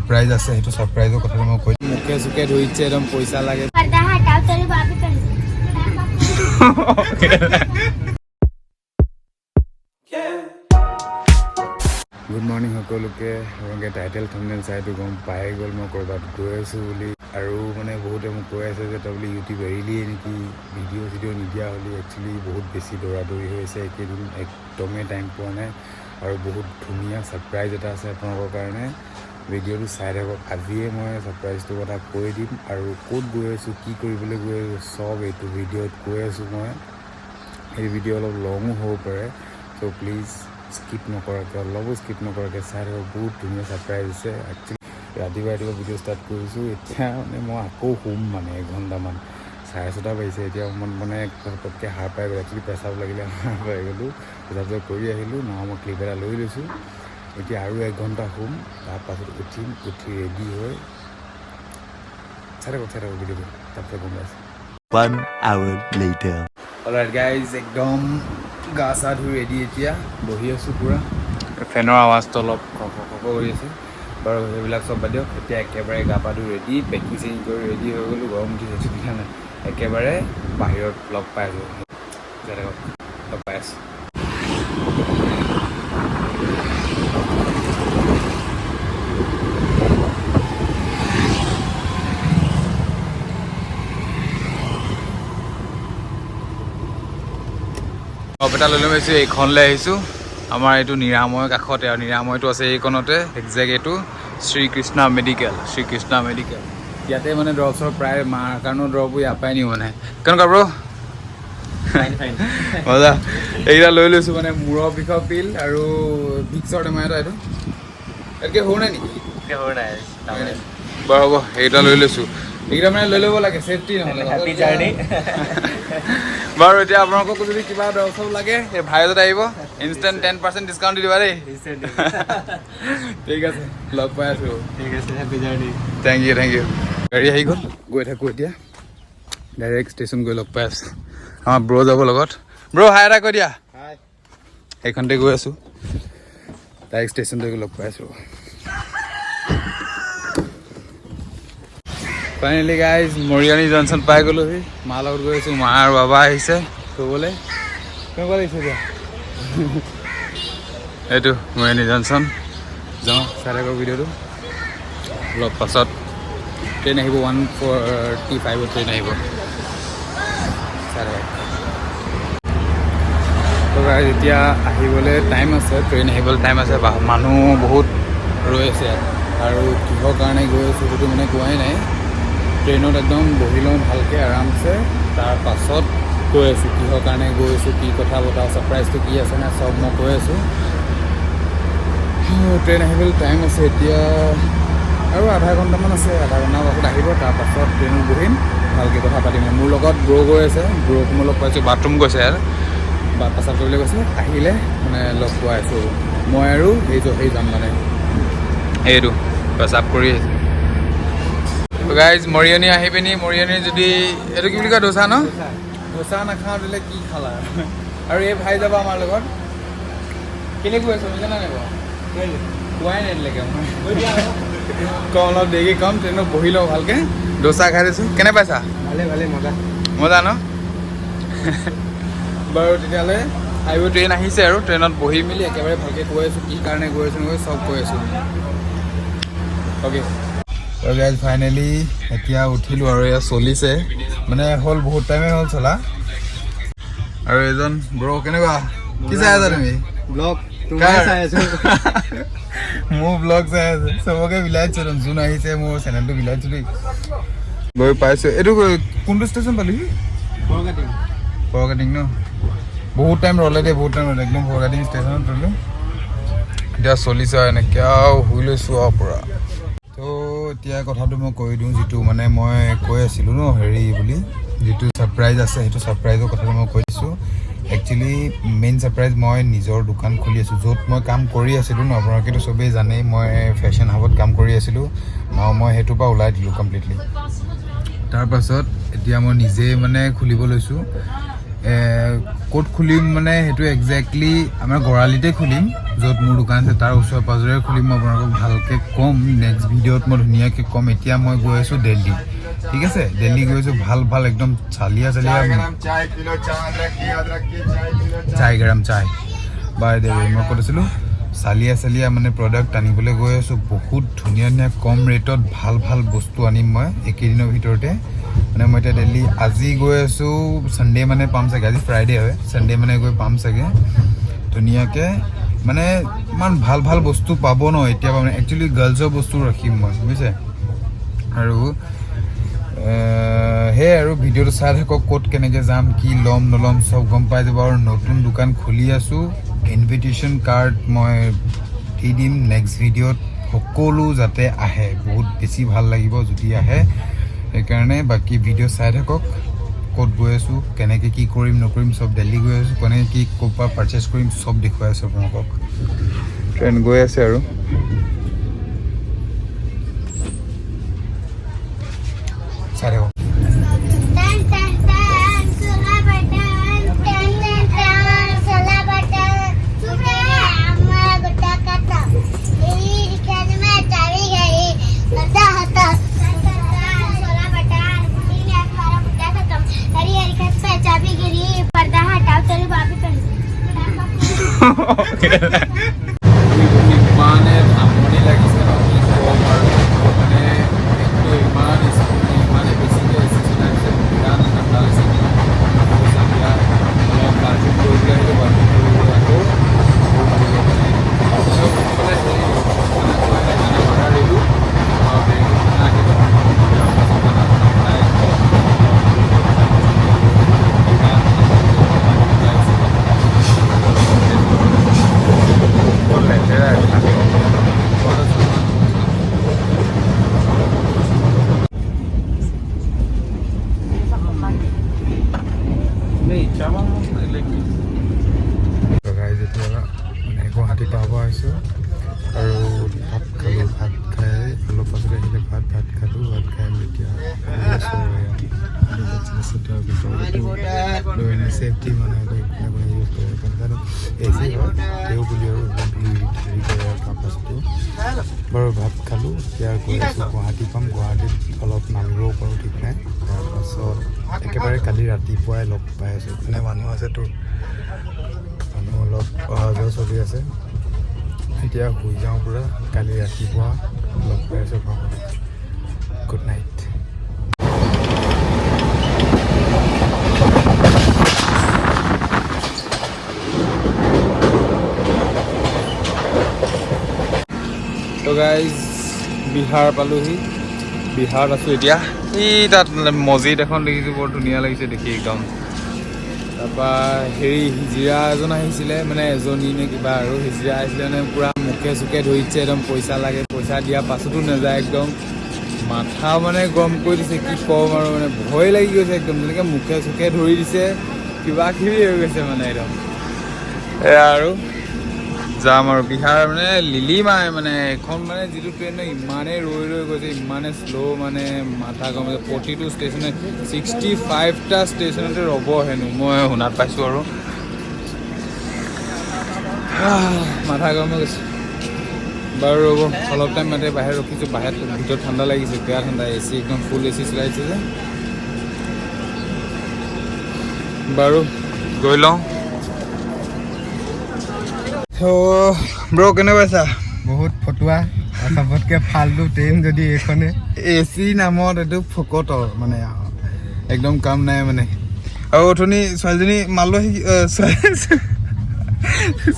Surprise আছে সেইটো সাৰপ্ৰাইজৰ কথা মই কৈ মুখে সুখে ধৰিছে একদম পইচা লাগে গুড মৰ্নিং সকলোকে আপোনালোকে টাইটেল থাম্বনেইল চাইটো গম পাই গ'ল মই ক'ৰবাত গৈ আছোঁ বুলি আৰু মানে বহুতে মোক কৈ আছে যে তই বুলি ইউটিউব এৰিলিয়ে নেকি ভিডিঅ' নিদিয়া হ'লি একচুৱেলি বহুত বেছি দৌৰাদৌৰি হৈ আছে এইকেইদিন একদমেই টাইম পোৱা নাই আৰু বহুত ধুনীয়া ছাৰপ্ৰাইজ এটা আছে আপোনালোকৰ কাৰণে ভিডিঅ'টো চাই থাকক আজিয়ে মই ছাৰপ্ৰাইজটোৰ কথা কৈ দিম আৰু ক'ত গৈ আছোঁ কি কৰিবলৈ গৈ আছোঁ চব এইটো ভিডিঅ'ত কৈ আছোঁ মই এই ভিডিঅ' অলপ লঙো হ'ব পাৰে চ' প্লিজ স্কিপ নকৰাকৈ অলপো স্কিপ নকৰাকৈ চাই থাকক বহুত ধুনীয়া ছাৰপ্ৰাইজ আছে একচুৱেলি ৰাতিপুৱা ভিডিঅ' ষ্টাৰ্ট কৰিছোঁ এতিয়া মানে মই আকৌ শুম মানে এঘণ্টামান 6:30 বাজিছে এতিয়া মানে পটককৈ সাৰ পাই গ'ল একচুৱেলি পেচাব লাগিলে সাৰ পাই গ'লোঁ পেচাব কৰি আহিলোঁ নহয় মই ক্লিপ এটা লৈ লৈছোঁ এতিয়া আৰু 1 ঘণ্টা শুম তাৰপাছত উঠি ৰেডি হৈ চাই থাকক ভিডিঅ'টো তাৰপিছত গম পাইছোঁ 1 hour later. অলৰাইট গাইজ একদম গা চা ধুই ৰেডি এতিয়া বহি আছোঁ পূৰা ফেনৰ আৱাজটো অলপ খক কৰি আছে বাৰু সেইবিলাক চব বাদ দিয়ক এতিয়া একেবাৰে গা পা ধুই ৰেডি পেকিং চেকিং কৰি ৰেডি হৈ গ'লোঁ গৰম উঠিছে তেতিয়া নাই একেবাৰে বাহিৰত লগ পাই আছোঁ লগ পাই আছোঁ এটা লৈ লৈছোঁ এইখনলৈ আহিছোঁ আমাৰ এইটো নিৰাময়ৰ কাষতে আৰু নিৰাময়টো আছে এইখনতে একজেক্ট এইটো শ্ৰীকৃষ্ণা মেডিকেল ইয়াতে মানে দৰৱ চৰব প্ৰায় মাৰ কাৰণেও দৰৱবোৰ ইয়াৰ পৰাই নিওঁ মানে কেনেকুৱা ব্ৰ মজা এইকেইটা লৈ লৈছোঁ মানে মূৰৰ বিষৰ পিল আৰু ভিক্সৰ টেমা এটা এইটো ইয়াতকৈ সৰু নাই নেকি সৰু নাই বাৰু হ'ব এইকেইটা লৈ লৈছোঁ এইকেইটা মানে লৈ ল'ব লাগে ছেফটি নহ'লে হেপী জাৰ্ণি বাৰু এতিয়া আপোনালোকক যদি কিবা দৰৱ চৰব লাগে এই ভাইজত আহিব ইনষ্টেণ্ট 10% ডিছকাউণ্ট দি দিবা দেই ঠিক আছে লগ পাই আছোঁ ঠিক আছে হেপী জাৰ্ণি থেংক ইউ গাড়ী আহি গ'ল গৈ থাকোঁ এতিয়া ডাইৰেক্ট ষ্টেচন গৈ লগ পাই আছোঁ আমাৰ ব্ৰ যাব লগত ব্ৰ হাই এটা কৈ দিয়া সেইখনতে গৈ আছোঁ ডাইৰেক্ট ষ্টেচনতে গৈ লগ পাই আছোঁ ফাইনেলি গাইজ মৰিয়নি জংচন পাই গ'লোহি মাৰ লগত গৈ আছোঁ মা আৰু বাবা আহিছে থ'বলৈ কেনেকুৱা লাগিছে এতিয়া এইটো মৰিয়নি জংচন যাওঁ চাই থাকক ভিডিঅ'টো অলপ পাছত ট্ৰেইন আহিব 1:45 ট্ৰেইন আহিব চাই থাকক তো গাইজ এতিয়া আহিবলৈ টাইম আছে ট্ৰেইন আহিবলৈ টাইম আছে মানুহ বহুত ৰৈ আছে ইয়াত আৰু কিহৰ কাৰণে গৈ আছোঁ সেইটো মানে কোৱাই নাই ট্ৰেইনত একদম বহি লওঁ ভালকৈ আৰামছে তাৰ পাছত কৈ আছোঁ কিহৰ কাৰণে গৈ আছোঁ কি কথা বতৰা ছাৰপ্ৰাইজটো কি আছে নাই চব মই কৈ আছোঁ ট্ৰেইন আহিবলৈ টাইম আছে এতিয়া আৰু আধা ঘণ্টামান আছে আধা ঘণ্টাৰ পাছত আহিব তাৰপাছত ট্ৰেইনত বহিম ভালকৈ কথা পাতিম মোৰ লগত ব্ৰ গৈ আছে ব্ৰক মই লগ পাইছোঁ বাথৰুম গৈছে আৰু পেচাব কৰিবলৈ গৈছে আহিলে মানে লগ পোৱাই আছোঁ মই আৰু সেই যাম মানে এইটো পেচাব কৰি আহিছোঁ গাইজ মৰিয়নি আহি পিনি মৰিয়নি যদি এইটো কি বুলি কয় ডোচা ন ডোচা নাখাওঁ দিলে কি খালা আৰু এই ভাই যাব আমাৰ লগত কেলৈ গৈ আছোঁ জানা নাই বাৰু কোৱাই নাই দিলেগৈ মই কম অলপ দেৰিকৈ কম ট্ৰেইনত বহি লওঁ ভালকৈ ডোচা খাই দিছোঁ কেনে পাইছা ভালে মজা ন বাৰু তেতিয়াহ'লে আহিব ট্ৰেইন আহিছে আৰু ট্ৰেইনত বহি মেলি একেবাৰে ভালকৈ কৈ আছোঁ কি কাৰণে গৈ আছোঁ নগৈ চব কৈ আছোঁ অ'কে গাইজ ফাইনেলি এতিয়া উঠিলোঁ আৰু এয়া চলিছে মানে হ'ল বহুত টাইমে হ'ল চলা আৰু এজন ব্ৰ কেনেকুৱা কি চাই আছা তুমি ব্লগ চাই আছোঁ মোৰ ব্লগ চাই আছোঁ চবকে বিলাইছোঁ যোন আহিছে মোৰ চেনেলটো বিলাইছোঁ দেই গৈ পাইছোঁ এইটো কোনটো ষ্টেচন পালিহি ফৰকাটিং ন বহুত টাইম ৰ'লে দেই একদম ফৰকাটিং ষ্টেচনত ৰ'লোঁ এতিয়া চলিছে আৰু এনেকৈ আৰু শুই লৈছোঁ আৰু পূৰা তো এতিয়া কথাটো মই কৈ দিওঁ যিটো মানে মই কৈ আছিলোঁ ন হেৰি বুলি যিটো ছাৰপ্ৰাইজ আছে সেইটো ছাৰপ্ৰাইজৰ কথাটো মই কৈ দিছোঁ একচুৱেলি মেইন ছাৰপ্ৰাইজ মই নিজৰ দোকান খুলি আছোঁ য'ত মই কাম কৰি আছিলোঁ ন আপোনালোকেতো চবেই জানেই মই ফেশ্বন হাবত কাম কৰি আছিলোঁ মই সেইটোৰ পৰা ওলাই দিলোঁ কমপ্লিটলি তাৰপাছত এতিয়া মই নিজে মানে খুলিব লৈছোঁ ক'ত খুলিম মানে সেইটো একজেক্টলি আমাৰ গড়ালিতে খুলিম, য'ত মোৰ দোকান আছে তাৰ ওচৰে পাঁজৰে খুলিম। মই আপোনালোকক ভালকৈ ক'ম, নেক্সট ভিডিঅ'ত মই ধুনীয়াকৈ ক'ম। এতিয়া মই গৈ আছোঁ দিল্লী, ঠিক আছে? দিল্লী গৈ আছোঁ, ভাল ভাল একদম চালিয়া চাই গৰম চাই বাই দেৱী। মই ক'ত আছিলোঁ? চালিয়া মানে প্ৰডাক্ট আনিবলৈ গৈ আছোঁ। বহুত ধুনীয়া ধুনীয়া কম ৰেটত ভাল ভাল বস্তু আনিম মই এইকেইদিনৰ ভিতৰতে। মানে মই এতিয়া দিল্লী আজি গৈ আছোঁ, ছানডে মানে পাম চাগে, আজি ফ্ৰাইডে হয়, ছানডে মানে গৈ পাম চাগে ধুনীয়াকৈ। মানে ইমান ভাল ভাল বস্তু পাব ন এতিয়া মানে, একচুৱেলি গাৰ্লছৰ বস্তু ৰাখিম মই, বুজিছে? আৰু সেয়াই আৰু ভিডিঅ'টো চাই থাকক, ক'ত কেনেকৈ যাম, কি ল'ম নল'ম চব গম পাই যাব। আৰু নতুন দোকান খুলি আছোঁ, ইনভিটেশ্যন কাৰ্ড মই দি দিম নেক্সট ভিডিঅ'ত। সকলো যাতে আহে, বহুত বেছি ভাল লাগিব যদি আহে। সেইকাৰণে বাকী ভিডিঅ' চাই থাকক, ক'ত গৈ আছোঁ, কেনেকৈ কি কৰিম নকৰিম চব। দিল্লী গৈ আছোঁ, কেনেকৈ কি ক'ৰ পৰা পাৰ্চেছ কৰিম চব দেখুৱাই আছোঁ আপোনালোকক। ট্ৰেইন গৈ আছে আৰু চাই থাকক। ইমানে আমনি লাগিছে ন কি ক'ম আৰু, মানে একটো ইমানে বেছিকৈ লাগিছে, গান ঠাণ্ডা হৈছে। অলপ বাথৰুম কৰিবলৈ আহিলোঁ, বাথৰুম কৰিবলৈ আকৌ মানে গুৱাহাটী পাব আহিছোঁ আৰু ভাত খালোঁ। ভাত খাই অলপ পাছত আহিলে ভাত খালোঁ। ভাত খাই এতিয়া চেফটি মানে এচি হয় তেওঁ বুলি আৰু হেৰি কৰে কাপাচটো বাৰু। ভাত খালোঁ, এতিয়া গৈ আছোঁ গুৱাহাটী পাম। গুৱাহাটীত অলপ নামিবও পাৰোঁ ঠিক নাই। তাৰপাছত একেবাৰে কালি ৰাতিপুৱাই লগ পাই আছোঁ, মানে মানুহ আছেতো, মানুহ অলপ অহা যোৱা চলি আছে। এতিয়া শুই যাওঁ পূৰা, কালি ৰাতিপুৱা লগ পাই আছোঁ ঘৰত। Good night. তো গাইজ বিহাৰ পালোহি, বিহাৰত আছোঁ এতিয়া। তাত মছজিদ এখন দেখিছোঁ, বৰ ধুনীয়া লাগিছে দেখি একদম। তাৰপৰা হেৰি হিজিৰা এজন আহিছিলে, মানে এজনী নে কিবা আৰু হিজিৰা আহিছিলে, মানে পূৰা মুখে চুকে ধৰিছে একদম। পইচা লাগে, পইচা দিয়া পাছতো নাযায় একদম। মাথা মানে গৰম কৰি দিছে, কি ক'ম আৰু, মানে ভয় লাগি গৈছে একদম। তেনেকৈ মুখে চুকে ধৰি দিছে, কিবা কিবি হৈ গৈছে মানে একদম। এয়া আৰু যাম আৰু বিহাৰ মানে লিলিমাই মানে এখন মানে যিটো ট্ৰেইন ইমানেই ৰৈ গৈছে, ইমানে শ্ল' মানে মাথা গৰম হৈছে। প্ৰতিটো ষ্টেচনে 65টা ষ্টেচনতে ৰ'ব হেনো, মই শুনাত পাইছোঁ আৰু মাথা গৰম হৈ গৈছে। বাৰু ৰ'ব অলপ টাইম ইয়াতে বাহিৰত ৰখিছোঁ। বাহিৰত ভিতৰত ঠাণ্ডা লাগিছে, বেয়া ঠাণ্ডা। এচি একদম ফুল এচি চলাইছে যে। বাৰু গৈ লওঁ। ব্ৰ' কেনে পাইছা? বহুত ফটুৱা, চবতকে ফাল্টু ট্ৰেইন যদি এইখনে। এচি নামত এইটো ফকতৰ মানে একদম কাম নাই মানে। আৰু অথনি ছোৱালীজনী মাললৈ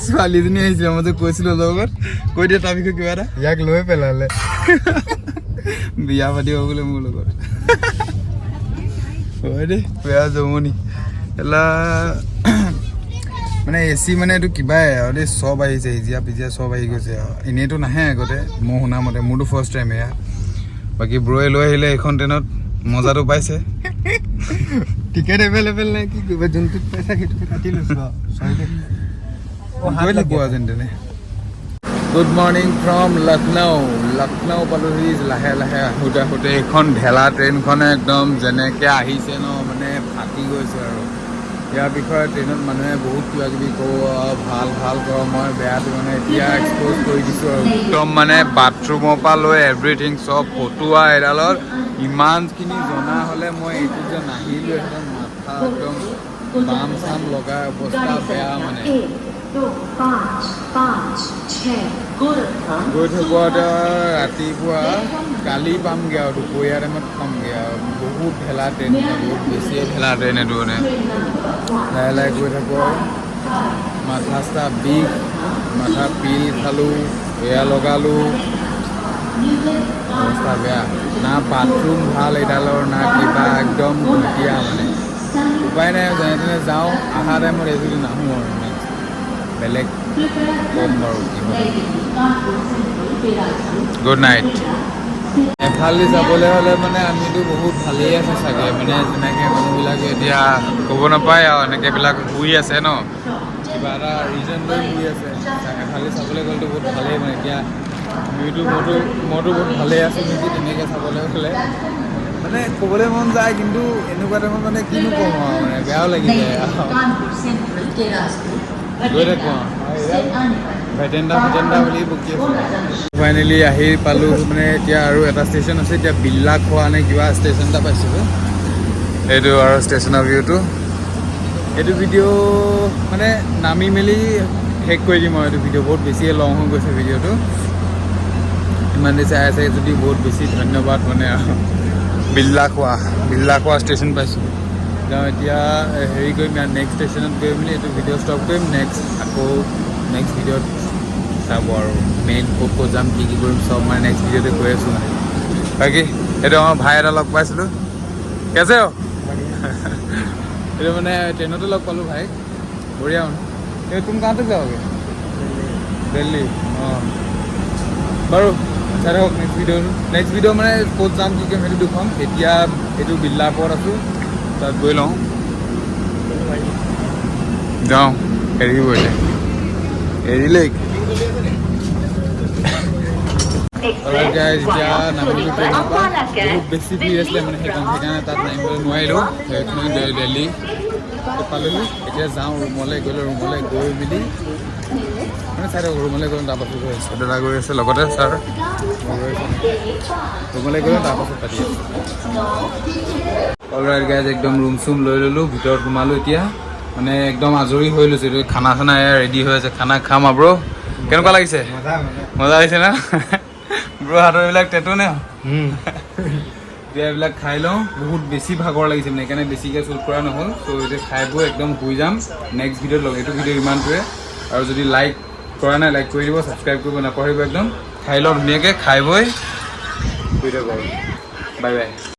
ছোৱালীজনী আহিছিলে, মই যে কৈছিলোঁ লগত, কৈ দিয়া তাৰ বিষয়ে কিবা এটা। ইয়াক লৈ পেলালে, বিয়া পাতিব বোলে মোৰ লগত। হয় দেই, বেয়া জমনি এলা। মানে এচি মানে এইটো কিবাই আৰু দেই, চব আহিছে, ইজিয়া পিজিয়া চব আহি গৈছে আৰু। এনেইতো নাহে আগতে, মই শুনা মতে, মোৰতো ফাৰ্ষ্ট টাইম এয়া। বাকী ব্ৰয়ে লৈ আহিলে এইখন ট্ৰেইনত, মজাটো পাইছে। টিকেট এভেইলেবল নাই, কি কৰিব, যোনটোত পইচা সেইটোকে কাটি লৈছোঁ গৈ থাকোঁ আৰু যেন তেনে। গুড মৰ্ণিং ফ্ৰম লক্ষ্ণৌ পালোহি লাহে লাহে আহোঁতে। এইখন ঢেলা ট্ৰেইনখনে একদম যেনেকৈ আহিছে ন, মানে ফাটি গৈছে আৰু ইয়াৰ বিষয়ে ট্ৰেইনত মানুহে বহুত কিবা কিবি কওঁ ভাল ভাল কওঁ মই বেয়াটো মানে এতিয়া এক্সপ'জ কৰি দিছোঁ আৰু একদম মানে বাথৰুমৰ পৰা লৈ এভৰিথিং চব ফটোৱা এডালত ইমানখিনি জনা হ'লে মই এইটো যে নাহিলোঁ একদম মাথা একদম বাম চাম লগাই অৱস্থা বেয়া মানে গৈ থাকোঁতে ৰাতিপুৱা কালি পামগৈ আৰু দুপৰীয়া টাইমত পামগৈ আৰু বহুত ঠেলা ট্ৰেইন বহুত বেছিয়ে ঠেলা ট্ৰেইন এইটো মানে লাহে লাহে গৈ থাকোঁ আৰু মাথা চাথা বিষ মাথা পিল খালোঁ এয়া লগালোঁ অৱস্থা বেয়া না বাথৰুম ভাল এইডালৰ না কিবা একদম ঘটীয়া মানে উপায় নাই যেনে তেনে যাওঁ অহা টাইমত এইযোৰ নাহোঁ আৰু নেক্সট বেলেগ ক'ম বাৰু কি হয় গুড নাইট এফালে যাবলৈ হ'লে মানে আমিতো বহুত ভালেই আছে চাগে মানে যেনেকৈ মানুহবিলাকে এতিয়া ক'ব নাপায় আৰু এনেকৈবিলাক শুই আছে ন কিবা এটা ৰিজন লৈ শুই আছে এফালে চাবলৈ গ'লেতো বহুত ভালেই মানে এতিয়া মইতো বহুত ভালেই আছোঁ নেকি তেনেকৈ চাবলৈ গ'লে মানে ক'বলৈ মন যায় কিন্তু এনেকুৱা টাইমত মানে কিনো ক'ম আৰু মানে বেয়াও লাগি যায় গৈ থাকোঁ ভেটেণ্ডা বুলি বকি আছোঁ ফাইনেলি আহি পালোঁ মানে এতিয়া আৰু এটা ষ্টেচন আছে এতিয়া বিল্লা খোৱা নে কিবা ষ্টেচন এটা পাইছোঁ এইটো আৰু ষ্টেচনৰ ভিউটো এইটো ভিডিঅ' মানে নামি মেলি শেষ কৰি দিম আৰু এইটো ভিডিঅ' বহুত বেছিয়ে লং হৈ গৈছে ভিডিঅ'টো ইমান দেৰি চাই আছে যদি বহুত বেছি ধন্যবাদ মানে আৰু বিল্লা খোৱা ষ্টেচন পাইছোঁ যাওঁ এতিয়া হেৰি কৰিম ইয়াৰ নেক্সট ষ্টেচনত গৈ মেলি এইটো ভিডিঅ' ষ্টপ কৰিম আকৌ নেক্সট ভিডিঅ'ত চাব আৰু মেইন ক'ত যাম কি কৰিম চব মানে নেক্সট ভিডিঅ'তে কৈ আছোঁ মানে বাকী এইটো আমাৰ ভাই এটা লগ পাইছিলোঁ কেছে এইটো মানে ট্ৰেইনতো লগ পালোঁ ভাইক বঢ়িয়া মানে এই তুমি কাহঁতে যাওঁগৈ দিল্লী অঁ বাৰু চাই থাকক নেক্সট ভিডিঅ' মানে ক'ত যাম কি কৰিম সেইটো দেখুৱাম এতিয়া এইটো বিল্লা পথ আছোঁ তাত গৈ লওঁ যাওঁ এৰিব এৰিলে এতিয়া নামিলোঁ ট্ৰেইনৰ পৰা বহুত বেছি ভিৰ আছিলে মানে সেইকাৰণে তাত নামিবলৈ নোৱাৰিলোঁ সেইখিনি দিল্লী পালোঁ এতিয়া যাওঁ ৰুমলৈ গৈ মেলি মানে চাই থাকক ৰুমলৈ গ'লোঁ তাৰপাছত গৈ আছে দাদা গৈ আছে লগতে ছাৰ মই গৈ আছোঁ ৰুমলৈ গ'লোঁ তাৰপাছত পাতি আছোঁ অলৰাইট গাইজ একদম ৰুম চুম লৈ ল'লোঁ ভিতৰত সোমালোঁ এতিয়া মানে একদম আজৰি হৈ লৈছোঁ এইটো খানা চানা ৰেডি হৈ আছে খানা খাম আৰু ব্ৰ' কেনেকুৱা লাগিছে মজা লাগিছে না ব্ৰ' হাতৰ এইবিলাক টেটু নে এতিয়া এইবিলাক খাই লওঁ বহুত বেছি ভাগৰ লাগিছে মানে সেইকাৰণে বেছিকৈ শ্বুট কৰা নহ'ল ত' এতিয়া খাই বৈ একদম শুই যাম নেক্সট ভিডিঅ'ত লগ এইটো ভিডিঅ' ইমানটোৱে আৰু যদি লাইক কৰা নাই লাইক কৰি দিব ছাবস্ক্ৰাইব কৰিব নাপাহৰিব একদম খাই লওঁ ধুনীয়াকৈ খাই বৈ শুই থাকোঁ আৰু বাই বাই